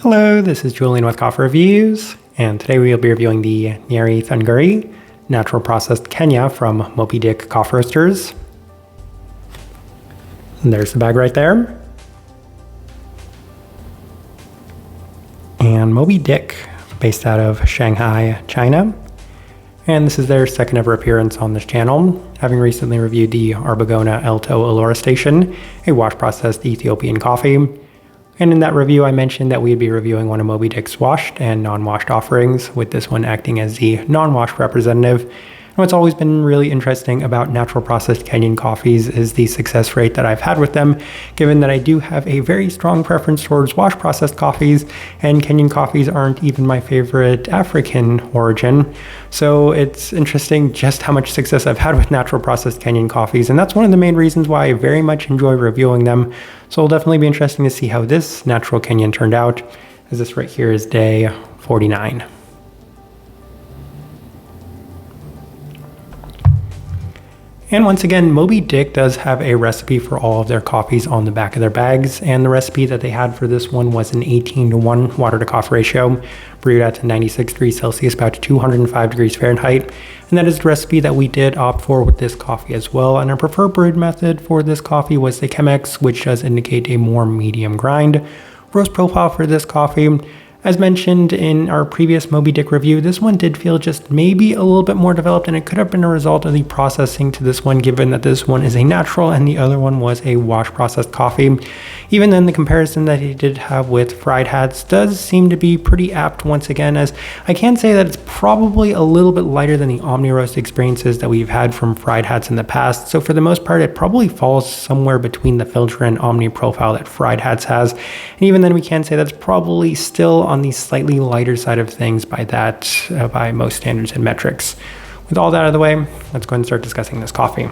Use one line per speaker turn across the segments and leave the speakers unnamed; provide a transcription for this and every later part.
Hello, this is Julian with Coffee Reviews, and today we will be reviewing the Nyeri Thunguri Natural Processed Kenya from Moby Coffee Roasters. And there's the bag right there. And Moby, based out of Shanghai, China. And this is their second ever appearance on this channel, having recently reviewed the Arbogona Alto Allura Station, a wash-processed Ethiopian coffee. And in that review, I mentioned that we'd be reviewing one of Moby washed and non-washed offerings, with this one acting as the non-washed representative. And what's always been really interesting about natural processed Kenyan coffees is the success rate that I've had with them, given that I do have a very strong preference towards wash processed coffees, and Kenyan coffees aren't even my favorite African origin. So it's interesting just how much success I've had with natural processed Kenyan coffees, and that's one of the main reasons why I very much enjoy reviewing them. So it'll definitely be interesting to see how this natural Kenyan turned out, as this right here is day 49. And once again, Moby does have a recipe for all of their coffees on the back of their bags, and the recipe that they had for this one was an 18:1 water to coffee ratio, brewed at 96 degrees Celsius, about 205 degrees Fahrenheit. And that is the recipe that we did opt for with this coffee as well. And our preferred brewed method for this coffee was the Chemex, which does indicate a more medium grind. Roast profile for this coffee, as mentioned in our previous Moby review, this one did feel just maybe a little bit more developed, and it could have been a result of the processing to this one, given that this one is a natural and the other one was a wash processed coffee. Even then, the comparison that he did have with Fried Hats does seem to be pretty apt once again, as I can say that it's probably a little bit lighter than the Omni Roast experiences that we've had from Fried Hats in the past. So for the most part, it probably falls somewhere between the filter and Omni profile that Fried Hats has. And even then, we can say that's probably still on the slightly lighter side of things by most standards and metrics. With all that out of the way, let's go ahead and start discussing this coffee.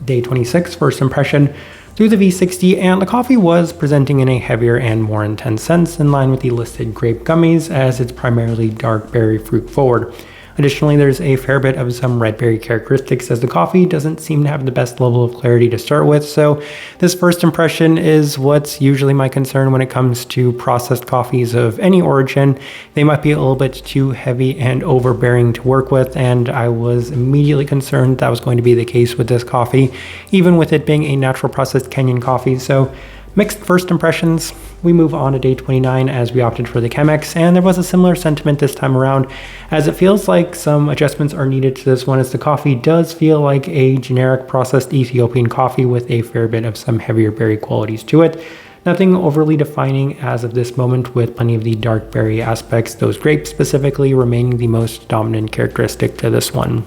Day 26, first impression through the V60, and the coffee was presenting in a heavier and more intense sense, in line with the listed grape gummies, as it's primarily dark berry fruit forward. Additionally, there's a fair bit of some red berry characteristics, as the coffee doesn't seem to have the best level of clarity to start with. So this first impression is what's usually my concern when it comes to processed coffees of any origin. They might be a little bit too heavy and overbearing to work with, and I was immediately concerned that was going to be the case with this coffee, even with it being a natural processed Kenyan coffee. So mixed first impressions. We move on to day 29 as we opted for the Chemex, and there was a similar sentiment this time around, as it feels like some adjustments are needed to this one, as the coffee does feel like a generic processed Ethiopian coffee with a fair bit of some heavier berry qualities to it. Nothing overly defining as of this moment, with plenty of the dark berry aspects, those grapes specifically remaining the most dominant characteristic to this one.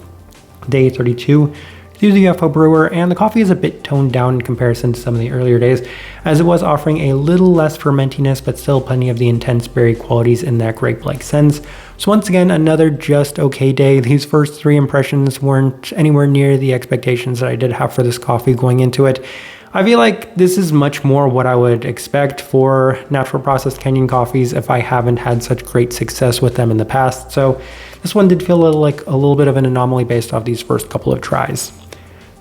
Day 32 through the UFO brewer, and the coffee is a bit toned down in comparison to some of the earlier days, as it was offering a little less fermentiness, but still plenty of the intense berry qualities in that grape-like sense. So once again, another just okay day. These first three impressions weren't anywhere near the expectations that I did have for this coffee going into it. I feel like this is much more what I would expect for natural processed Kenyan coffees if I haven't had such great success with them in the past. So this one did feel a little bit of an anomaly based off these first couple of tries.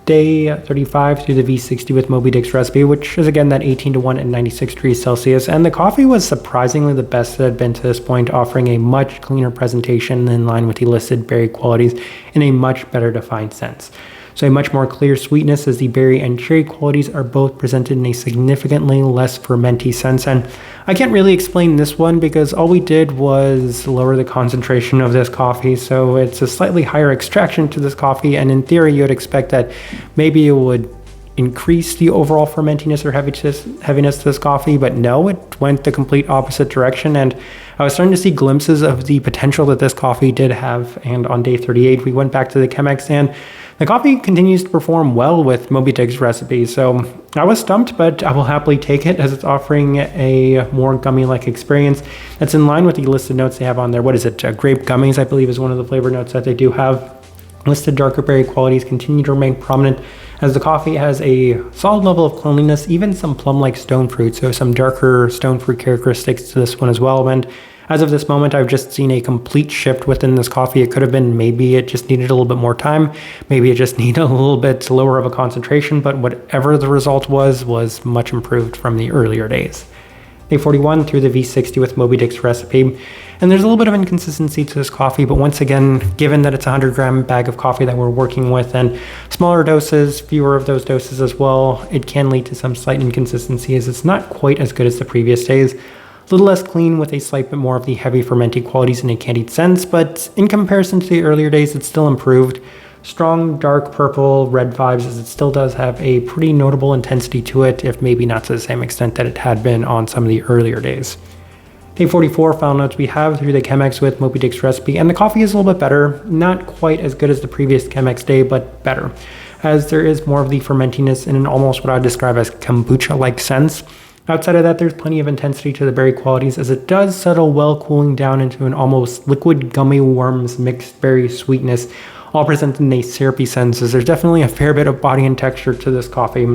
Day 35 through the V60 with Moby recipe, which is again that 18:1 at 96 degrees Celsius, and the coffee was surprisingly the best that had been to this point, offering a much cleaner presentation in line with the listed berry qualities in a much better defined sense. So a much more clear sweetness, as the berry and cherry qualities are both presented in a significantly less fermenty sense. And I can't really explain this one because all we did was lower the concentration of this coffee. So it's a slightly higher extraction to this coffee. And in theory, you'd expect that maybe it would increase the overall fermentiness or heaviness to this coffee, but no, it went the complete opposite direction. And I was starting to see glimpses of the potential that this coffee did have. And on day 38, we went back to the Chemex, and the coffee continues to perform well with Moby recipe. So I was stumped, but I will happily take it, as it's offering a more gummy-like experience that's in line with the listed notes they have on there. What is it? Grape gummies, I believe, is one of the flavor notes that they do have. Listed darker berry qualities continue to remain prominent, as the coffee has a solid level of cleanliness, even some plum-like stone fruit, so some darker stone fruit characteristics to this one as well. And as of this moment, I've just seen a complete shift within this coffee. It could have been maybe it just needed a little bit more time, maybe it just needed a little bit lower of a concentration, but whatever the result was much improved from the earlier days. Day 41 through the V60 with Moby Dick's recipe. And there's a little bit of inconsistency to this coffee, but once again, given that it's a 100-gram bag of coffee that we're working with and smaller doses, fewer of those doses as well, it can lead to some slight inconsistency as it's not quite as good as the previous days. A little less clean with a slight bit more of the heavy fermenting qualities in a candied sense, but in comparison to the earlier days, it's still improved. Strong, dark purple, red vibes as it still does have a pretty notable intensity to it, if maybe not to the same extent that it had been on some of the earlier days. Day 44, final notes we have through the Chemex with Moby Dick's recipe, and the coffee is a little bit better. Not quite as good as the previous Chemex day, but better, as there is more of the fermentiness in an almost what I would describe as kombucha-like sense. Outside of that, there's plenty of intensity to the berry qualities as it does settle well, cooling down into an almost liquid gummy worms mixed berry sweetness, all presented in a syrupy sense, as there's definitely a fair bit of body and texture to this coffee.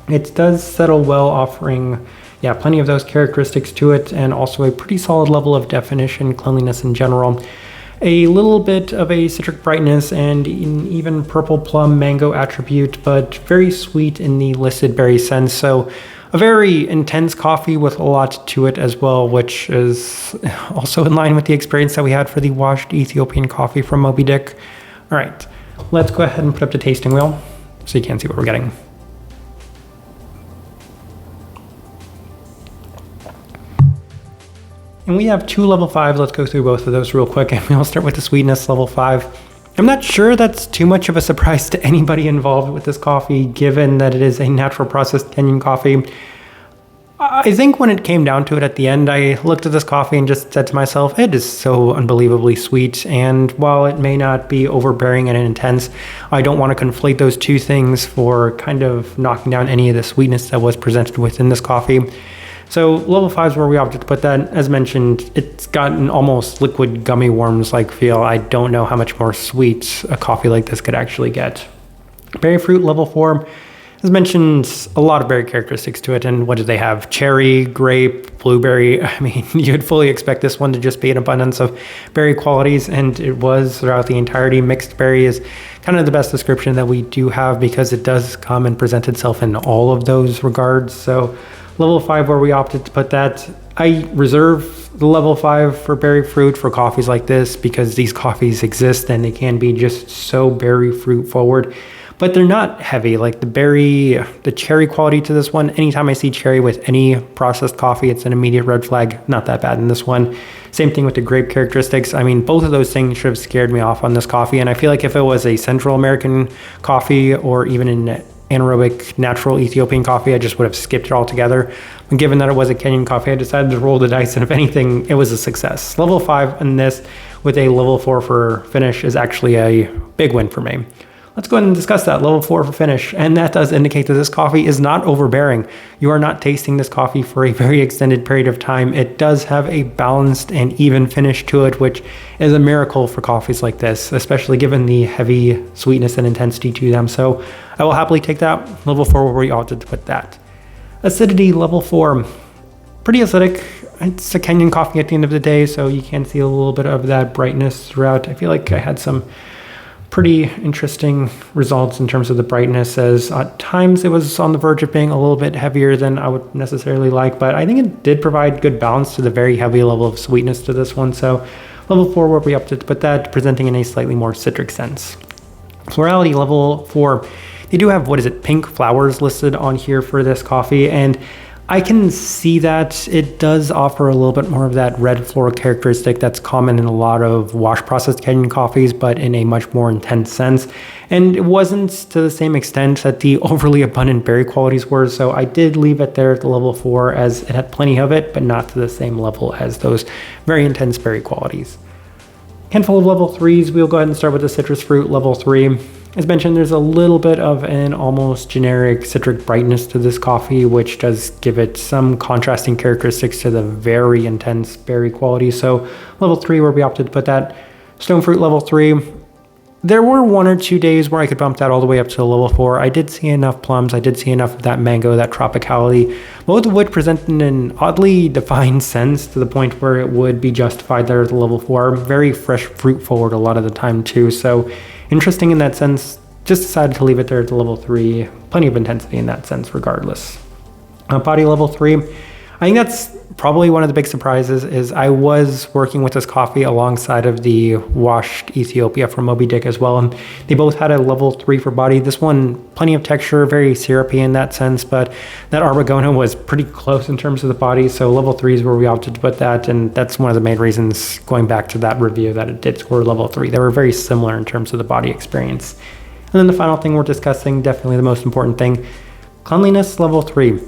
It does settle well, offering plenty of those characteristics to it, and also a pretty solid level of definition, cleanliness in general. A little bit of a citric brightness and an even purple plum mango attribute, but very sweet in the listed berry sense. So a very intense coffee with a lot to it as well, which is also in line with the experience that we had for the washed Ethiopian coffee from Moby Dick. All right, let's go ahead and put up the tasting wheel so you can see what we're getting. And we have two level 5s. Let's go through both of those real quick, and we'll start with the sweetness level 5. I'm not sure that's too much of a surprise to anybody involved with this coffee, given that it is a natural processed Kenyan coffee. I think when it came down to it at the end, I looked at this coffee and just said to myself, it is so unbelievably sweet. And while it may not be overbearing and intense, I don't want to conflate those two things for kind of knocking down any of the sweetness that was presented within this coffee. So level 5 is where we opted to put that. As mentioned, it's got an almost liquid gummy worms-like feel. I don't know how much more sweet a coffee like this could actually get. Berry fruit level 4. As mentioned, a lot of berry characteristics to it, and what do they have? Cherry, grape, blueberry. I mean, you'd fully expect this one to just be an abundance of berry qualities, and it was throughout the entirety. Mixed berry is kind of the best description that we do have because it does come and present itself in all of those regards. So level 5 where we opted to put that. I reserve the level 5 for berry fruit for coffees like this because these coffees exist and they can be just so berry fruit forward. But they're not heavy. Like the cherry quality to this one, anytime I see cherry with any processed coffee, it's an immediate red flag. Not that bad in this one. Same thing with the grape characteristics. I mean, both of those things should have scared me off on this coffee. And I feel like if it was a Central American coffee or even an anaerobic natural Ethiopian coffee, I just would have skipped it altogether. But given that it was a Kenyan coffee, I decided to roll the dice, and if anything, it was a success. Level 5 in this with a level 4 for finish is actually a big win for me. Let's go ahead and discuss that. Level 4 for finish, and that does indicate that this coffee is not overbearing. You are not tasting this coffee for a very extended period of time. It does have a balanced and even finish to it, which is a miracle for coffees like this, especially given the heavy sweetness and intensity to them. So I will happily take that. Level 4 where we opted to put that. Acidity level 4. Pretty acidic. It's a Kenyan coffee at the end of the day, so you can see a little bit of that brightness throughout. I feel like I had some pretty interesting results in terms of the brightness, as at times it was on the verge of being a little bit heavier than I would necessarily like, but I think it did provide good balance to the very heavy level of sweetness to this one. So level 4 where we opted to put that, presenting in a slightly more citric sense. Florality level 4. They do have, pink flowers listed on here for this coffee, and I can see that it does offer a little bit more of that red floral characteristic that's common in a lot of wash processed Kenyan coffees, but in a much more intense sense. And it wasn't to the same extent that the overly abundant berry qualities were, so I did leave it there at the level 4 as it had plenty of it, but not to the same level as those very intense berry qualities. Handful of level 3s, we'll go ahead and start with the citrus fruit level 3. As mentioned, there's a little bit of an almost generic citric brightness to this coffee, which does give it some contrasting characteristics to the very intense berry quality. So level 3 where we opted to put that. Stone fruit level 3. There were 1 or 2 days where I could bump that all the way up to level 4. I did see enough plums. I did see enough of that mango, that tropicality. Both would present in an oddly defined sense to the point where it would be justified there at the level 4. Very fresh fruit forward a lot of the time too. So interesting in that sense. Just decided to leave it there at the level 3. Plenty of intensity in that sense regardless. Body level 3. I think that's Probably one of the big surprises is I was working with this coffee alongside of the washed Ethiopia from Moby Dick as well, and they both had a level 3 for body. This one, plenty of texture, very syrupy in that sense, but that Aragona was pretty close in terms of the body, so level 3 is where we opted to put that, and that's one of the main reasons, going back to that review, that it did score level 3. They were very similar in terms of the body experience. And then the final thing we're discussing, definitely the most important thing, cleanliness level 3.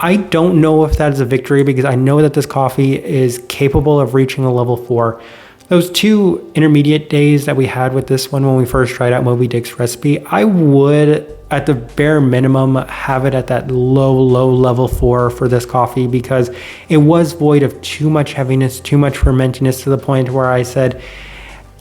I don't know if that is a victory because I know that this coffee is capable of reaching a level 4. Those 2 intermediate days that we had with this one when we first tried out Moby Dick's recipe, I would, at the bare minimum, have it at that low level 4 for this coffee because it was void of too much heaviness, too much fermentiness to the point where I said,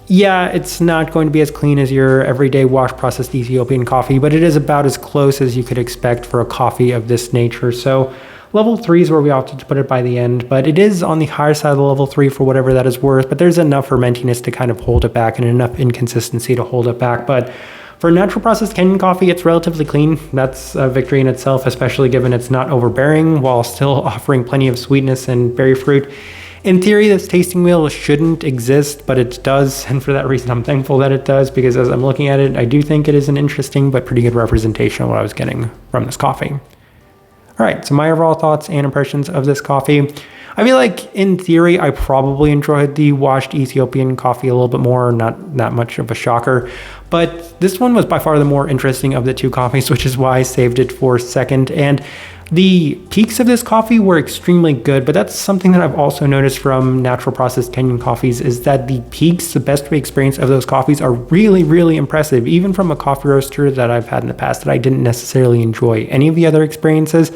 yeah, it's not going to be as clean as your everyday wash processed Ethiopian coffee, but it is about as close as you could expect for a coffee of this nature. So level 3 is where we opted to put it by the end, but it is on the higher side of the level 3 for whatever that is worth, but there's enough fermentiness to kind of hold it back and enough inconsistency to hold it back. But for natural processed Kenyan coffee, it's relatively clean. That's a victory in itself, especially given it's not overbearing while still offering plenty of sweetness and berry fruit. In theory, this tasting wheel shouldn't exist, but it does, and for that reason, I'm thankful that it does, because as I'm looking at it, I do think it is an interesting but pretty good representation of what I was getting from this coffee. All right, so my overall thoughts and impressions of this coffee. I feel like, in theory, I probably enjoyed the washed Ethiopian coffee a little bit more, not that much of a shocker, but this one was by far the more interesting of the 2 coffees, which is why I saved it for second. And the peaks of this coffee were extremely good, but that's something that I've also noticed from natural processed Kenyan coffees is that the peaks, the best way experience of those coffees are really impressive, even from a coffee roaster that I've had in the past that I didn't necessarily enjoy. Any of the other experiences,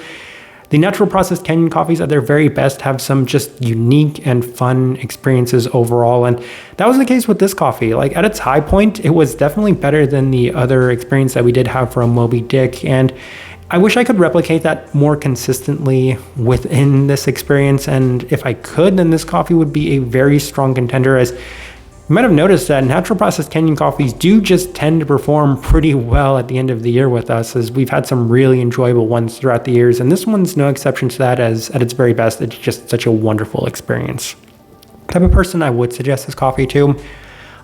the natural processed Kenyan coffees at their very best have some just unique and fun experiences overall, and that was the case with this coffee. Like, at its high point, it was definitely better than the other experience that we did have from Moby Dick, and I wish I could replicate that more consistently within this experience, and if I could, then this coffee would be a very strong contender. As you might have noticed that natural processed Kenyan coffees do just tend to perform pretty well at the end of the year with us, as we've had some really enjoyable ones throughout the years, and this one's no exception to that, as at its very best, it's just such a wonderful experience. The type of person I would suggest this coffee to,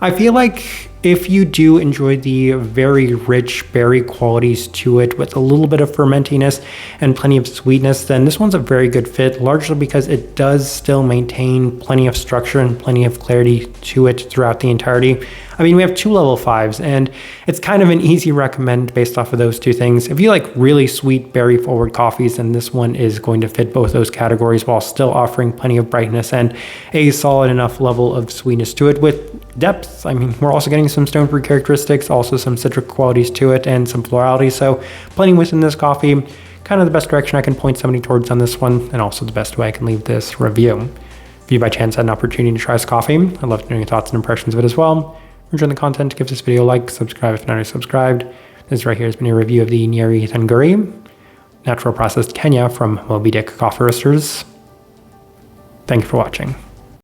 I feel like if you do enjoy the very rich berry qualities to it with a little bit of fermentiness and plenty of sweetness, then this one's a very good fit, largely because it does still maintain plenty of structure and plenty of clarity to it throughout the entirety. I mean, we have 2 level 5s, and it's kind of an easy recommend based off of those 2 things. If you like really sweet berry forward coffees, then this one is going to fit both those categories while still offering plenty of brightness and a solid enough level of sweetness to it with depth. I mean, we're also getting some stone fruit characteristics, also some citric qualities to it, and some florality, so plenty within this coffee. Kind of the best direction I can point somebody towards on this one, and also the best way I can leave this review. If you by chance had an opportunity to try this coffee, I'd love to know your thoughts and impressions of it as well. If you're enjoying the content, give this video a like, subscribe if you're not already subscribed. This right here has been a review of the Nyeri Thunguri, natural processed Kenya from Moby Dick Coffee Roasters. Thank you for watching.